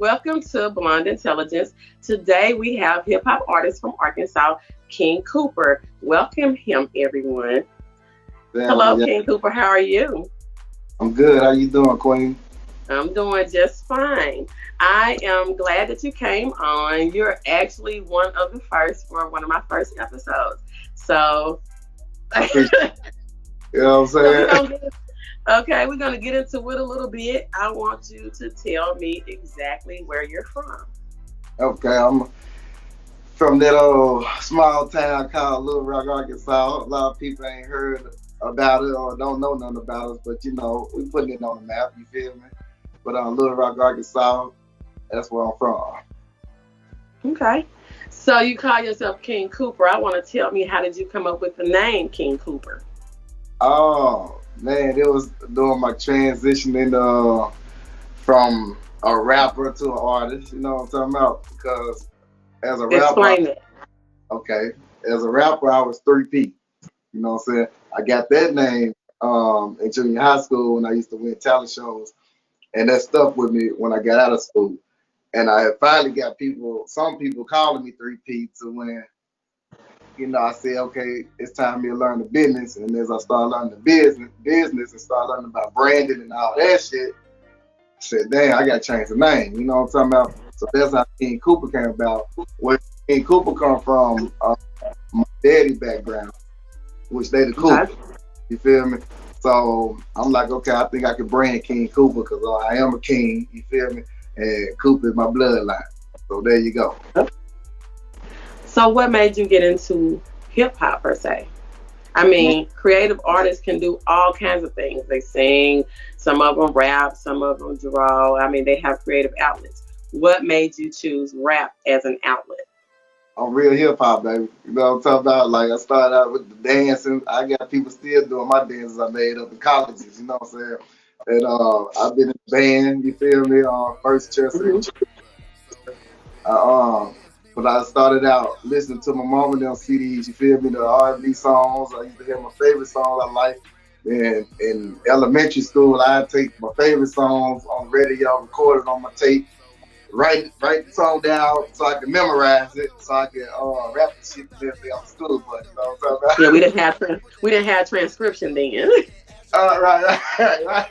Welcome to Blonde Intelligence. Today we have hip hop artist from Arkansas, King Cooper. Welcome him, everyone. Family, Hello, yeah. King Cooper. How are you? I'm good. How you doing, Queen? I'm doing just fine. I am glad that you came on. You're actually one of the first for one of my first episodes. So, I appreciate you know what so we're I'm saying? gonna get okay. We're gonna get into it a little bit. I want you to tell me exactly where you're from. Okay, I'm from that old small town called Little Rock, Arkansas. A lot of people ain't heard about it or don't know nothing about us, but we putting it on the map, you feel me? But Little Rock, Arkansas, that's where I'm from. Okay. So you call yourself King Cooper. I want to tell me how did you come up with the name King Cooper? Oh man, it was doing my transitioning from a rapper to an artist, you know what I'm talking about? Because as a rapper, Explain it. okay, as a rapper I was 3P. You know what I'm saying? I got that name in junior high school when I used to win talent shows, and that stuck with me when I got out of school. And I had finally got some people calling me 3P to when, I said, okay, it's time for me to learn the business. And as I started learning the business and started learning about branding and all that shit, I said, damn, I got to change the name. You know what I'm talking about? So that's how King Cooper came about. Where King Cooper come from, my daddy background, which they the Okay. Cooper. You feel me? So I'm like, okay, I think I can brand King Cooper because I am a king. You feel me? And Cooper is my bloodline. So there you go. So what made you get into hip hop per se? I mean, creative artists can do all kinds of things. They sing, some of them rap, some of them draw. I mean, they have creative outlets. What made you choose rap as an outlet? I'm real hip hop, baby. You know what I'm talking about? Like I started out with the dancing. I got people still doing my dances I made up in colleges. You know what I'm saying? And I've been in the band. You feel me? First church. Hmm. Uh, um, but I started out listening to my mom and them CDs. You feel me? The R&B songs. I used to have my favorite songs I like. And in elementary school, I'd take my favorite songs on radio, record it on my tape, write the song down so I can memorize it, so I can rap the shit the next day on the school bus. You know what I'm Yeah, talking we didn't have transcription then. about? Right.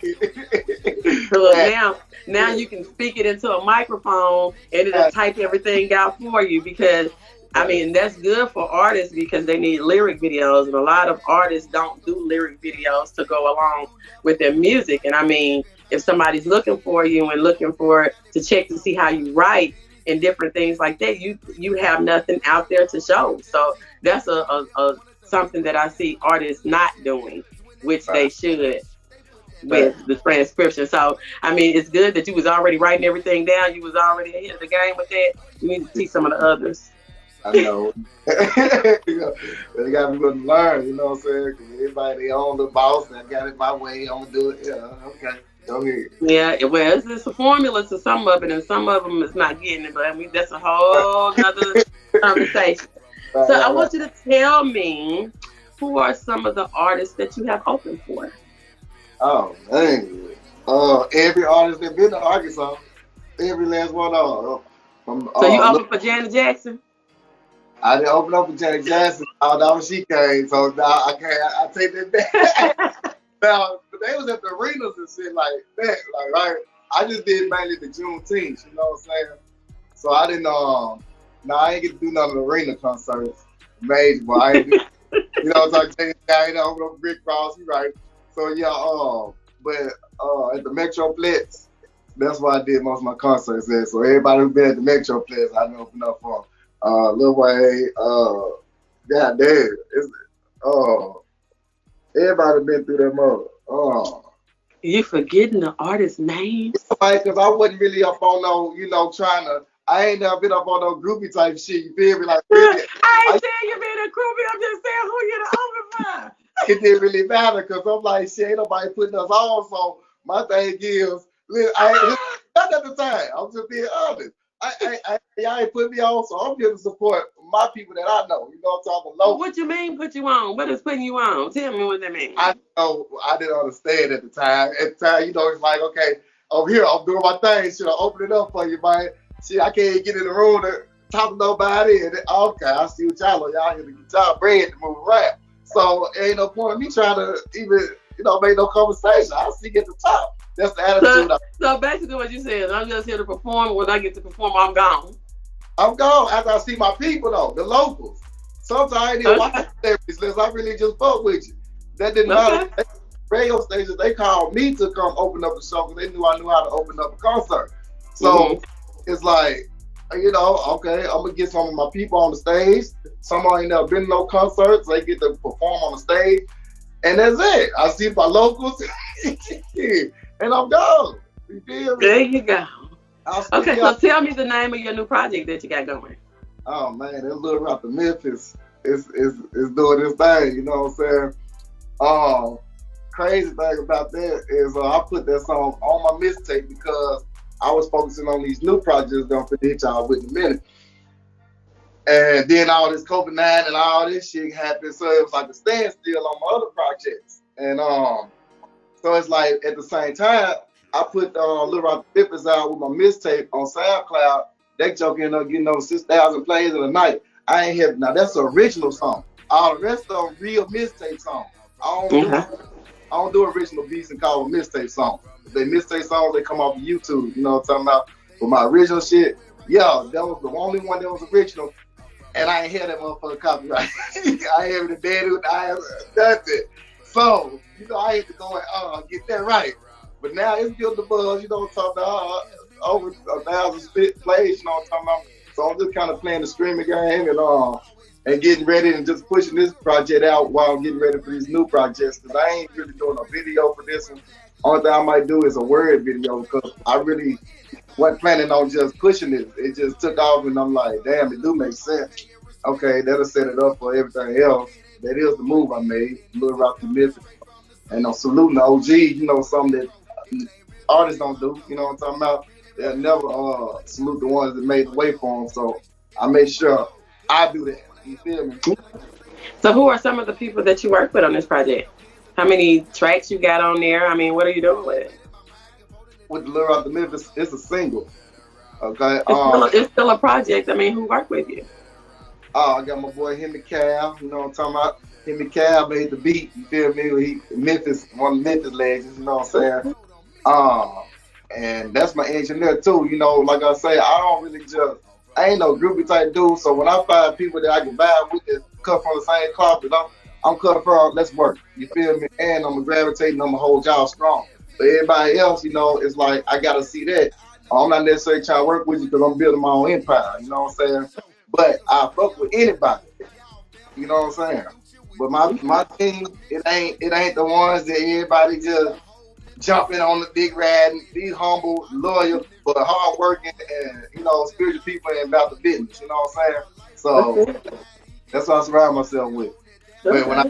So look, now you can speak it into a microphone and it'll Right. type everything out for you because I Right. mean that's good for artists because they need lyric videos and a lot of artists don't do lyric videos to go along with their music. And I mean, if somebody's looking for you and looking for to check to see how you write and different things like that, you have nothing out there to show. So that's a something that I see artists not doing, which Right. they should Right. with the transcription. So I mean, it's good that you was already writing everything down. You was already ahead of the game with that. You need to teach some of the others. I know. You know, they got me to learn, you know what I'm saying? 'Cause everybody, they own the boss, and I got it my way, I'm going to do it. Yeah, okay. Go ahead. Yeah, well, it's a formula to some of it, and some of them is not getting it. But I mean, that's a whole nother conversation. Right, So I right, right. want you to tell me who are some of the artists that you have opened for. Oh, man. Every artist that been to Arkansas, every last one of them. From, So you look, opened for Janet Jackson. I didn't open up with Janet Jackson. Oh, that was she came, so now I can't, I take that back. Now, but they was at the arenas and shit like that. Like, right? I just did mainly the Juneteenth, you know what I'm saying? So I didn't, no, I ain't get to do none of the arena concerts. Major, but I ain't do, you know what I'm saying? I ain't open up Rick Ross, you right? So yeah, but at the Metroplex, that's why I did most of my concerts there. So everybody who been at the Metroplex, I done opened up for. Lil Wayne, God damn, uh, everybody been through that mother. You forgetting the artist names? Like, cause I wasn't really up on no, trying to. I ain't never been up on no groupie type shit. You feel me? Like really, I I, ain't saying you being a groupie. I'm just saying who you the open for. it didn't really matter, cause I'm like, shit, ain't nobody putting us on. So my thing is, not at the time. I'm just being honest. Y'all ain't put me on, so I'm here to support my people that I know. You know, what I'm talking local. What you mean put you on? What is putting you on? Tell me what that means. I know I didn't understand at the time. At the time, it's like, okay, over here, I'm doing my thing. Should I open it up for you, man? See, I can't even get in the room to talk to nobody. And okay, I see what y'all are. Y'all here to get y'all bread to move around. So ain't no point of me trying to even, make no conversation. I'll see at the top. That's the attitude. So basically what you said, I'm just here to perform. When I get to perform, I'm gone. I'm gone after I see my people, though, the locals. Sometimes I ain't even watch this list. I really just fuck with you. That didn't matter. Radio stations, they called me to come open up the show because they knew I knew how to open up a concert. So it's like, okay, I'm going to get some of my people on the stage. Some ain't never been to no concerts. They get to perform on the stage. And that's it. I see my locals and I'm gone. You feel me? There you go. Okay, so tell me the name of your new project that you got going. Oh, man, that little rapper Memphis is doing this thing. You know what I'm saying? Crazy thing about that is I put that song on my mixtape because I was focusing on these new projects that I'm finna hit y'all with in a minute. And then all this COVID-19 and all this shit happened, so it was like a standstill on my other projects. And so it's like at the same time, I put Lil Rock Memphis out with my mixtape on SoundCloud. That joke ended up getting over 6,000 plays in a night. I ain't hear now. That's an original song. All the rest of them real mixtape songs. I don't do original beats and call them mixtape songs. If they mixtape songs, they come off of YouTube. You know what I'm talking about? But my original shit, yeah, that was the only one that was original. And I ain't hear that motherfucker copyright. I hear the dead with that's it. So, I had to go and get that right. But now it's built the buzz, I'm talking about over 1,000 plays, I'm talking about. So I'm just kind of playing the streaming game and getting ready and just pushing this project out while I'm getting ready for these new projects. Because I ain't really doing a video for this one. Only thing I might do is a word video because I really wasn't planning on just pushing it. It just took off and I'm like, damn, it do make sense. Okay, that'll set it up for everything else. That is the move I made. Lil Rock Memphis. And I'm saluting the OG, something that artists don't do. You know what I'm talking about? They'll never salute the ones that made the way for them. So I made sure I do that. You feel me? So who are some of the people that you work with on this project? How many tracks you got on there? I mean, what are you doing with it? With the Lil Rock Memphis, it's a single. Okay. It's still a project. I mean, who worked with you? I got my boy Henry Cal. You know what I'm talking about? Henry Cal made the beat. You feel me? Memphis, one of the Memphis legends. You know what I'm saying? And that's my engineer too. Like I say, I ain't no groupie type dude. So when I find people that I can vibe with that cut from the same cloth that I'm cut from, let's work. You feel me? And I'm gravitating, I'm gonna hold y'all strong. But everybody else, it's like I gotta see that. I'm not necessarily trying to work with you because I'm building my own empire. You know what I'm saying? But I fuck with anybody. You know what I'm saying? But my team, it ain't the ones that everybody just jumping on the big ride. These humble, loyal, but hard working and spiritual people ain't about the business. You know what I'm saying? So that's what I surround myself with. But when I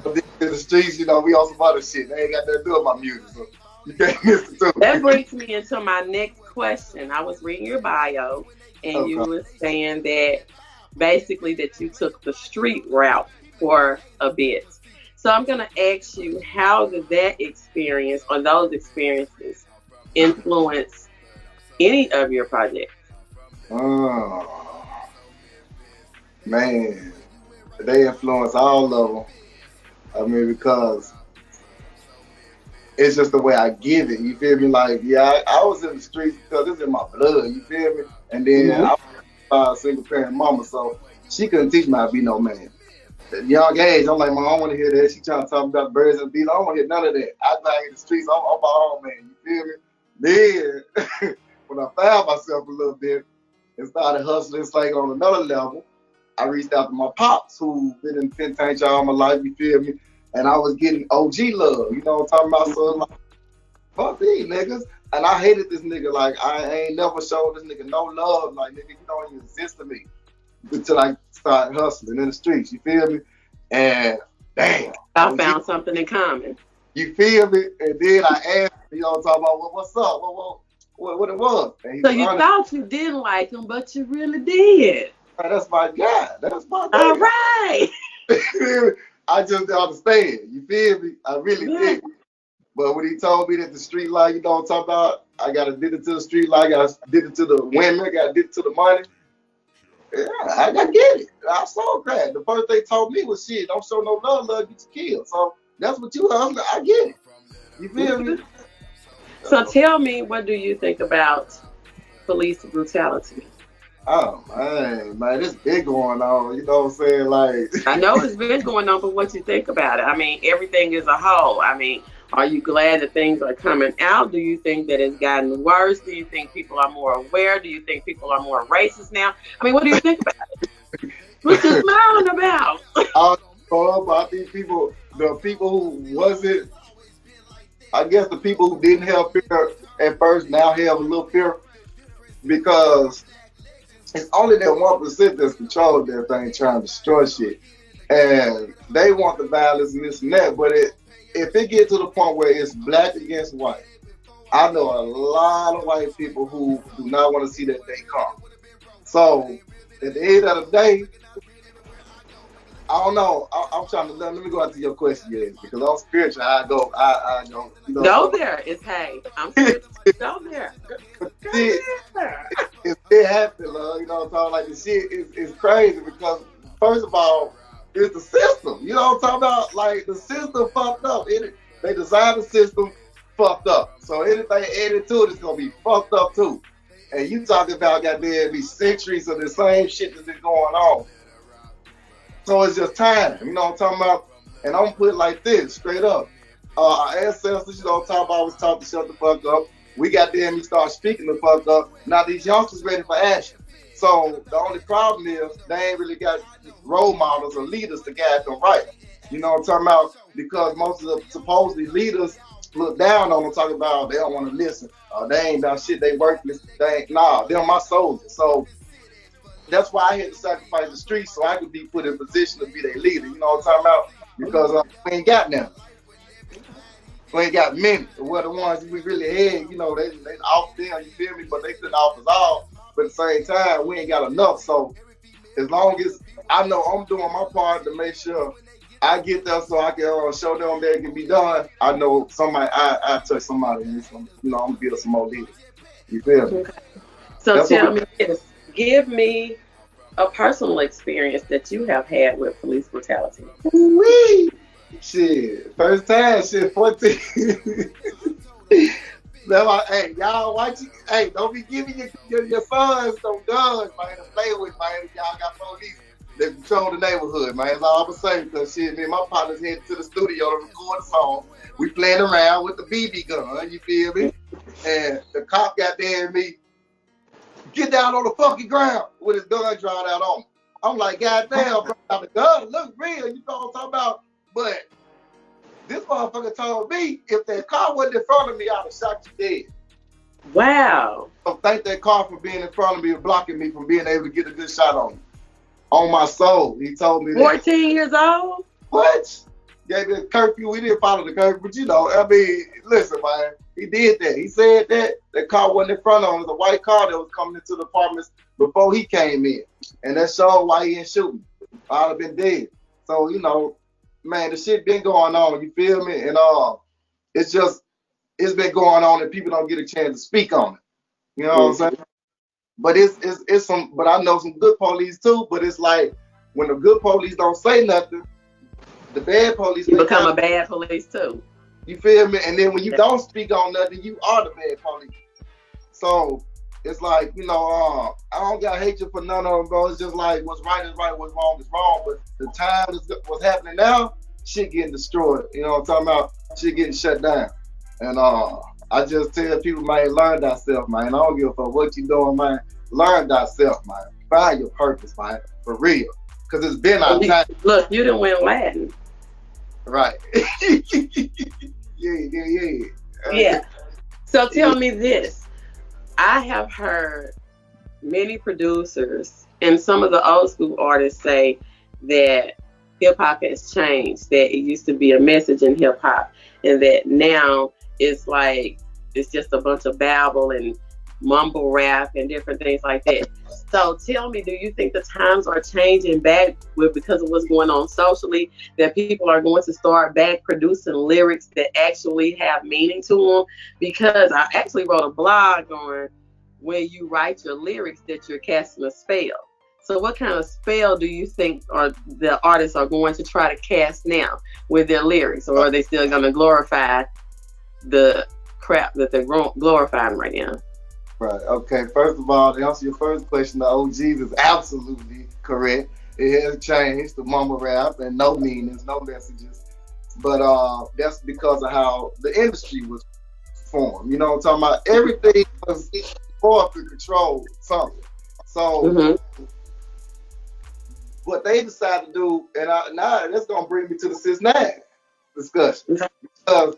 get in the streets, we on some other shit. They ain't got nothing to do with my music. So you can't miss it too. That brings me into my next question. I was reading your bio and you were saying that basically that you took the street route for a bit. So I'm going to ask you, how did that experience or those experiences influence any of your projects? Oh, man. They influence all of them. I mean, because it's just the way I give it. You feel me? Like, yeah, I was in the streets because it's in my blood. You feel me? And then I was a single parent mama, so she couldn't teach me how to be no man. At a young age, I'm like, Mom, I don't want to hear that. She trying to talk about birds and bees. I don't want to hear none of that. I got in the streets. I'm my own man. You feel me? Then, when I found myself a little bit and started hustling, it's like on another level, I reached out to my pops, who been in penitentiary all my life. You feel me? And I was getting OG love. You know what I'm talking about? So like, fuck these niggas. And I hated this nigga. Like, I ain't never showed this nigga no love. Like, nigga, you don't even exist to me. Until I started hustling in the streets, you feel me? And damn, I found something in common. You feel me? And then I asked him, talking about what's up, what it was. So you thought you didn't like him, but you really did. That's my guy. That's my guy. All right. I just didn't understand. You feel me? I really did. But when he told me that the street life, you know what I'm talking about, I got addicted to the street life, I got addicted to the women, I got addicted to the money. Yeah, I get it. I saw that. The first they told me was shit, don't show no love, get you killed. So that's what you are. I get it. You feel me? So tell me, what do you think about police brutality? Oh man, it's been going on. You know what I'm saying? Like I know it's been going on, but what you think about it? I mean, everything is a whole. I mean, are you glad that things are coming out? Do you think that it's gotten worse? Do you think people are more aware? Do you think people are more racist now? I mean, what do you think about it? What you smiling about? I about these people, the people who wasn't. I guess the people who didn't have fear at first now have a little fear because it's only that 1% that's controlling that thing trying to destroy shit. And they want the violence and this and that. But if it gets to the point where it's black against white, I know a lot of white people who do not want to see that day come. So at the end of the day, I don't know. I'm trying to let me go into your question, yes, because I'm spiritual. I go. You know, go there. It's hey. I'm spiritual. Go there. Go there. It happened, love. You know what I'm talking? Like the shit is crazy because first of all, it's the system. You know what I'm talking about? Like the system fucked up. They designed the system fucked up. So anything added to it is gonna be fucked up too. And you talking about goddamn be centuries of the same shit that's been going on. So it's just time, you know what I'm talking about? And I'm gonna put it like this, straight up. Our ancestors, you know what I'm talking about, was taught to shut the fuck up. We got them, we start speaking the fuck up. Now these youngsters ready for action. So the only problem is they ain't really got role models or leaders to guide them right. You know what I'm talking about? Because most of the supposedly leaders look down on them, talking about they don't want to listen. They ain't about shit, they worthless. They're my soldiers. So that's why I had to sacrifice the streets so I could be put in position to be their leader. You know what I'm talking about? Because we ain't got none. We ain't got many. We're the ones we really had. You know, they off them, you feel me? But they couldn't off us all. But at the same time, we ain't got enough. So as long as I know I'm doing my part to make sure I get there so I can show them that it can be done, I know somebody, I touch somebody. And I'm going to build some more leaders. You feel me? Okay. So tell me this. Give me a personal experience that you have had with police brutality. Wee! Shit. First time, 14. Hey, y'all watch it. Hey, don't be giving your sons some guns, man, to play with, man. Y'all got police that control the neighborhood, man. That's all I'm saying. Because shit, me and my partners headed to the studio to record a song. We playing around with the BB gun, you feel me? And the cop got there and me, get down on the fucking ground with his gun drawn out on me. I'm like, goddamn, bro, the gun look real, you know what I'm talking about? But this motherfucker told me if that car wasn't in front of me, I'd have shot you dead. Wow. So thank that car for being in front of me and blocking me from being able to get a good shot on me. On my soul, he told me that. 14 years old? What? Gave me a curfew. We didn't follow the curfew, but you know, I mean, listen, man. He did that. He said that car wasn't in front of him. It was a white car that was coming into the apartments before he came in. And that showed why he didn't shoot me. I'd have been dead. So, you know, man, the shit been going on, you feel me? And it's been going on and people don't get a chance to speak on it. You know what I'm saying? But but I know some good police too, but it's like when the good police don't say nothing, the bad police become a bad police too. You feel me? And then when you don't speak on nothing, you are the bad police. So it's like, you know, I don't got hatred for none of them, bro. It's just like what's right is right, what's wrong is wrong. But the time is what's happening now, shit getting destroyed. You know what I'm talking about? Shit getting shut down. And I just tell people, man, learn thyself, man. I don't give a fuck what you doing, man. Learn thyself, man. Find your purpose, man. For real. Because it's been our time. Look, you done win Latin. Right. Yeah. So tell me this. I have heard many producers and some of the old school artists say that hip hop has changed, that it used to be a message in hip hop, and that now it's like it's just a bunch of babble and mumble rap and different things like that. So tell me, do you think the times are changing back with because of what's going on socially, that people are going to start back producing lyrics that actually have meaning to them? Because I actually wrote a blog on when you write your lyrics that you're casting a spell. So what kind of spell do you think are the artists are going to try to cast now with their lyrics, or are they still going to glorify the crap that they're glorifying right now? Right. Okay. First of all, to answer your first question, the OGs is absolutely correct. It has changed the mumble rap and no meanings, no messages. But that's because of how the industry was formed. You know what I'm talking about? Everything was forced to control something. So what they decided to do, and now that's gonna bring me to the 6ix9ine discussion. Because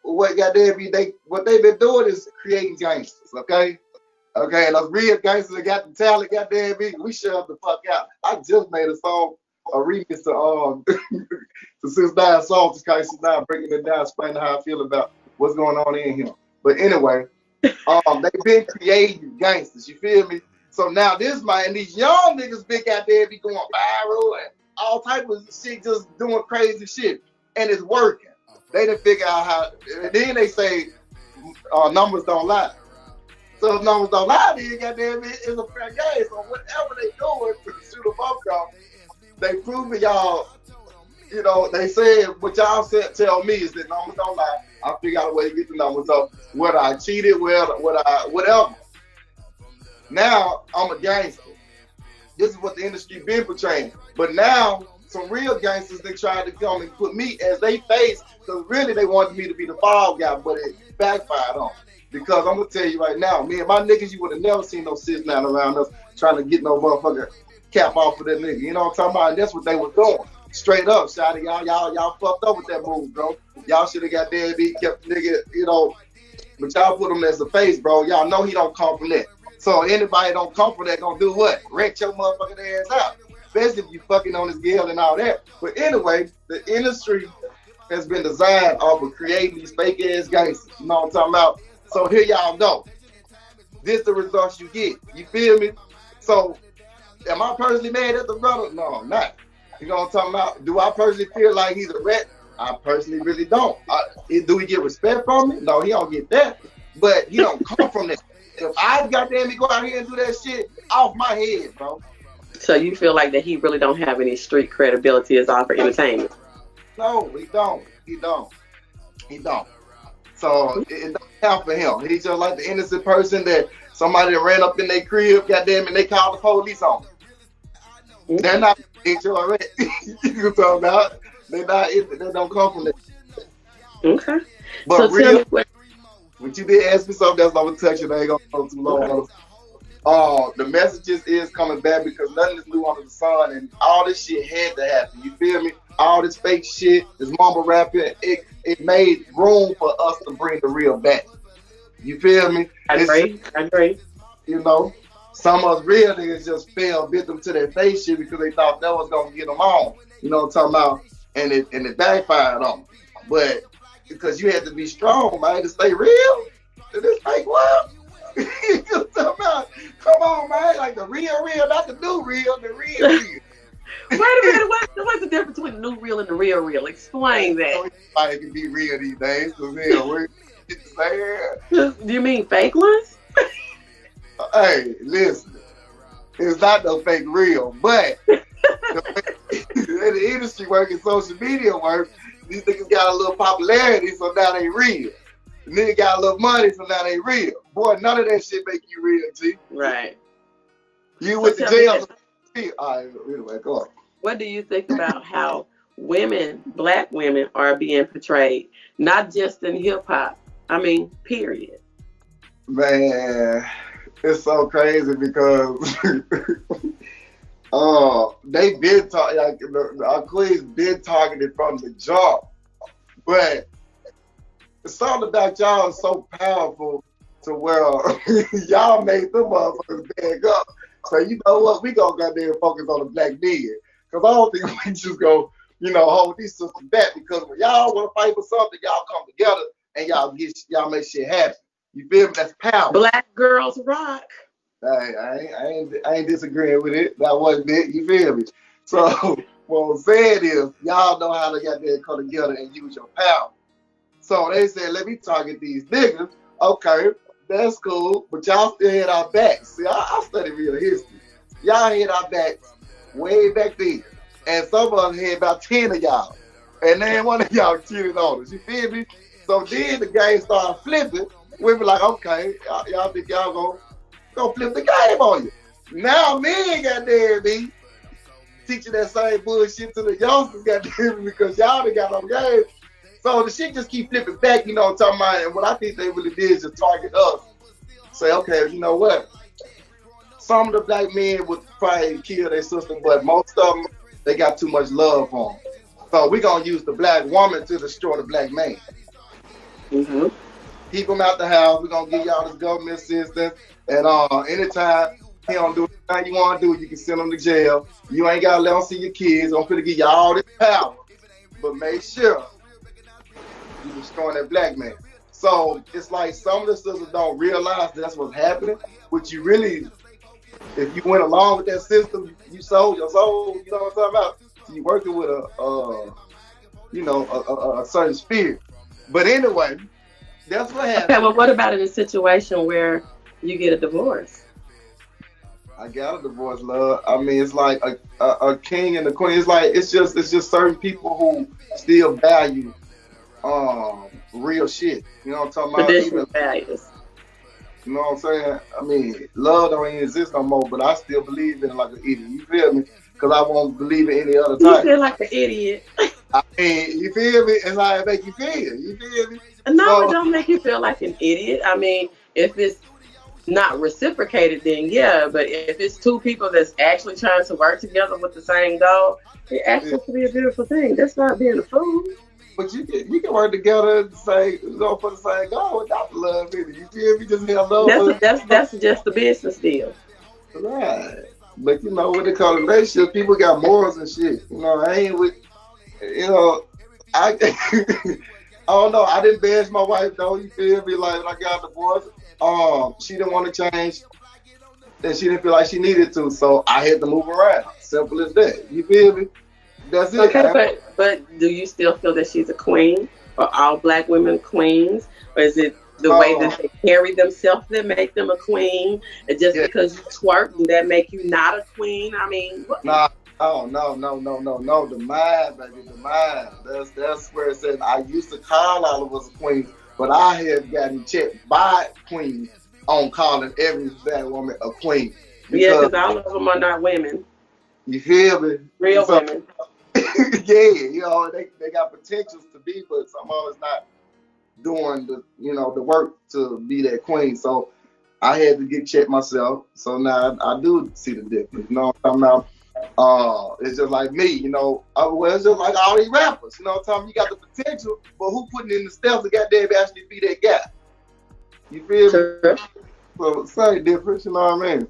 what they've been doing is creating gangsters, okay? Okay, and those real gangsters that got the talent, goddamn me, we shut the fuck out. I just made a song, a remix to to 6ix9ine song to Kai 6ix9ine, breaking it down, explaining how I feel about what's going on in him. But anyway, they've been creating gangsters, you feel me? So now this man and these young niggas big out there be going viral and all type of shit, just doing crazy shit, and it's working. They didn't figure out how. And then they say numbers don't lie. So if numbers don't lie, then goddamn it's a fair game. So whatever they doing to shoot them up, y'all, they proving y'all. You know, they said what y'all said. Tell me is that numbers don't lie. I figure out a way to get the numbers up. Whether I cheated, whatever. Now I'm a gangster. This is what the industry been portraying. But now some real gangsters, they tried to come and put me as they face, because really they wanted me to be the fall guy, but it backfired on. Because I'm gonna tell you right now, me and my niggas, you would have never seen no 6ix9ine around us trying to get no motherfucker cap off of that nigga. You know what I'm talking about? And that's what they were doing. Straight up, shout out y'all fucked up with that move, bro. Y'all should have got there and kept the nigga, you know, but y'all put him as the face, bro. Y'all know he don't come from that. So anybody don't come from that gonna do what? Wreck your motherfucking ass out. Especially if you fucking on his girl and all that. But anyway, the industry has been designed off of creating these fake ass gangsters. You know what I'm talking about? So here y'all go. This the results you get. You feel me? So am I personally mad at the brother? No, I'm not. You know what I'm talking about? Do I personally feel like he's a rat? I personally really don't. Do he get respect from me? No, he don't get that. But he don't come from that. If I goddamn me go out here and do that shit, off my head, bro. So you feel like that he really don't have any street credibility as all for entertainment? No, he don't. He don't. So it don't count for him. He's just like the innocent person that somebody ran up in their crib, goddamn, and they called the police on him. They're not HRS. You talking about? They don't come from that. Okay. But so real, what you did ask me something that's not gonna touch it. I ain't gonna go too long. The messages is coming back because nothing is new under the sun, and all this shit had to happen. You feel me? All this fake shit, this mumble rapping, it made room for us to bring the real back. You feel me? I agree. You know, some of us real niggas just fell victim to that fake shit because they thought that was gonna get them on. You know what I'm talking about? And it backfired on them. But because you had to be strong, man, to stay real in this fake world. You know what I'm talking about? Come on, man, like the real, not the new real, the real. Wait a minute, what's the difference between the new real and the real? Explain that. Everybody can be real these days. So, man, do you mean fake ones? Hey, listen, it's not no fake real, but the industry work and social media work, these niggas got a little popularity, so now they real. The nigga got a little money, so now they real. Boy, none of that shit make you real, G. Right. You with the jail. All right, anyway, go on. What do you think about how black women are being portrayed, not just in hip hop, I mean, period? Man, it's so crazy because they been talking, like our queen's been targeted from the jump, but it's something about y'all is so powerful to where y'all made them motherfuckers bag up. So you know what? We gonna goddamn focus on the black nigga. Cause I don't think we just go, hold these sisters back. Because when y'all wanna fight for something, y'all come together and y'all make shit happen. You feel me? That's power. Black girls rock. Hey, I ain't disagreeing with it. That wasn't it. You feel me? So what I'm saying is, y'all know how to get there, come together and use your power. So they said, let me target these niggas. Okay, that's cool, but y'all still had our backs. See, I study real history. Y'all had our backs way back then, and some of us had about 10 of y'all, and then one of y'all cheated on us. You feel me? So then the game started flipping. We be like, okay, y'all think y'all gonna flip the game on you? Now me got there me teaching that same bullshit to the youngsters got there because y'all done got on game. So the shit just keep flipping back, you know what I'm talking about? And what I think they really did is just target us. Say, okay, you know what? Some of the black men would probably kill their sister, but most of them, they got too much love for them. So we're going to use the black woman to destroy the black man. Mm-hmm. Keep him out the house. We're going to give y'all this government assistance. And anytime he don't do anything you want to do, you can send him to jail. You ain't got to let him see your kids. I'm finna give you all this power. But make sure you destroying that black man. So it's like some of the sisters don't realize that's what's happening. But you really, if you went along with that system, you sold your soul. You know what I'm talking about? So you working with a certain spirit. But anyway, that's what happened. Okay, well, what about in a situation where you get a divorce? I got a divorce, love. I mean, it's like a king and a queen. It's just certain people who still value real shit. You know what I'm talking about? Traditional values. You know what I'm saying? I mean, love don't even exist no more, but I still believe in it like an idiot. You feel me? Because I won't believe in any other type. You feel like an idiot. I mean, you feel me? It's how it make you feel. You feel me? No, it don't make you feel like an idiot. I mean, if it's not reciprocated, then yeah. But if it's two people that's actually trying to work together with the same goal, it actually can be a beautiful thing. That's not being a fool. But you can work together and say go for the same goal without the love in it. You feel me? Just have love. That's just a business deal. Right. But you know when it comes to relationships, people got morals and shit. You know, I ain't with I don't know. I didn't bash my wife though. You feel me? Like when I got divorced, she didn't want to change, and she didn't feel like she needed to, so I had to move around. Simple as that. You feel me? That's it. Okay, but do you still feel that she's a queen? Are all black women queens? Or is it the way that they carry themselves that make them a queen? And just because you twerk, do that make you not a queen? I mean, what? No. The mind, baby, the mind. That's where it says I used to call all of us queens, but I have gotten checked by queens on calling every black woman a queen. Because all of them are not women. You feel me? Real women. Yeah, you know, they got potentials to be, but some of us not doing the work to be that queen. So I had to get checked myself. So now I do see the difference. You know what I'm talking about? It's just like me, you know. It's just like all these rappers. You know what I'm talking about? You got the potential, but who putting in the steps to goddamn actually be that guy? You feel me? So same difference, you know what I mean?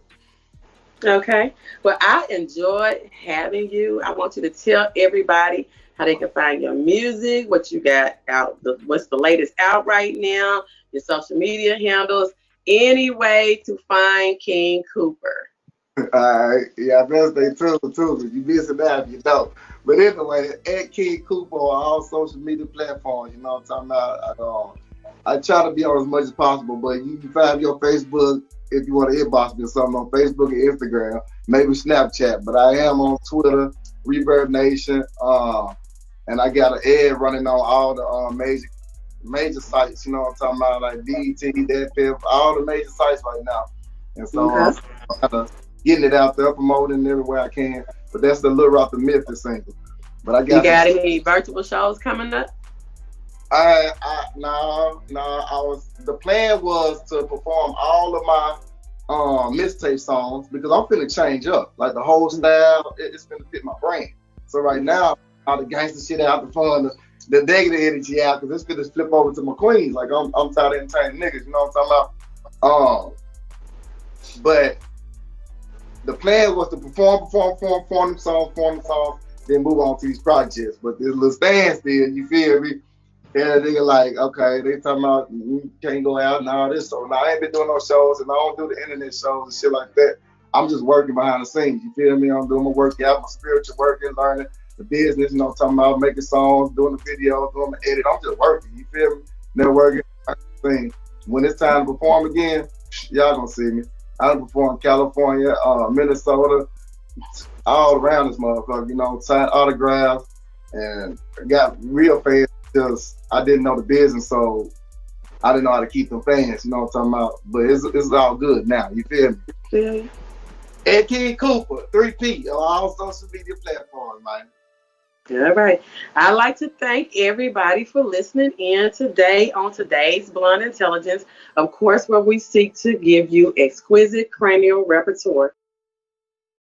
Okay. Well, I enjoyed having you. I want you to tell everybody how they can find your music, what you got out, what's the latest out right now, your social media handles, any way to find King Cooper. All right. Yeah, I better stay tuned too. You missing that if you don't. But anyway, at King Cooper on all social media platforms, you know what I'm talking about? I try to be on as much as possible, but you can find me on Facebook if you want to inbox me or something on Facebook and Instagram, maybe Snapchat. But I am on Twitter, Reverb Nation, and I got an ad running on all the major sites, you know what I'm talking about, like BET, DatPiff, all the major sites right now. And so I'm kind of getting it out there, promoting everywhere I can. But that's the Lil Rock the Memphis single. But I got any virtual shows coming up? The plan was to perform all of my mixtape songs because I'm finna change up. Like the whole style, it's finna fit my brain. So right now, all the gangster shit out, the fun, the negative energy out, because it's finna flip over to my queens. Like I'm tired of entertaining niggas, you know what I'm talking about? But the plan was to perform them songs, then move on to these projects. But this little standstill, you feel me? Yeah, they like, okay, they talking about you can't go out and all this. So now I ain't been doing no shows and I don't do the internet shows and shit like that. I'm just working behind the scenes. You feel me? I'm doing my workout, my spiritual working, learning the business, talking about making songs, doing the videos, doing the edit. I'm just working. You feel me? Networking, thing. When it's time to perform again, y'all gonna see me. I done perform in California, Minnesota, all around this motherfucker, signed autographs and got real fans because I didn't know the business, so I didn't know how to keep them fans, you know what I'm talking about? But it's all good now, you feel me? Yeah. Ed King Cooper, 3P, on all social media platforms, man. All right. I'd like to thank everybody for listening in today on today's Blunt Intelligence, of course, where we seek to give you exquisite cranial repertoire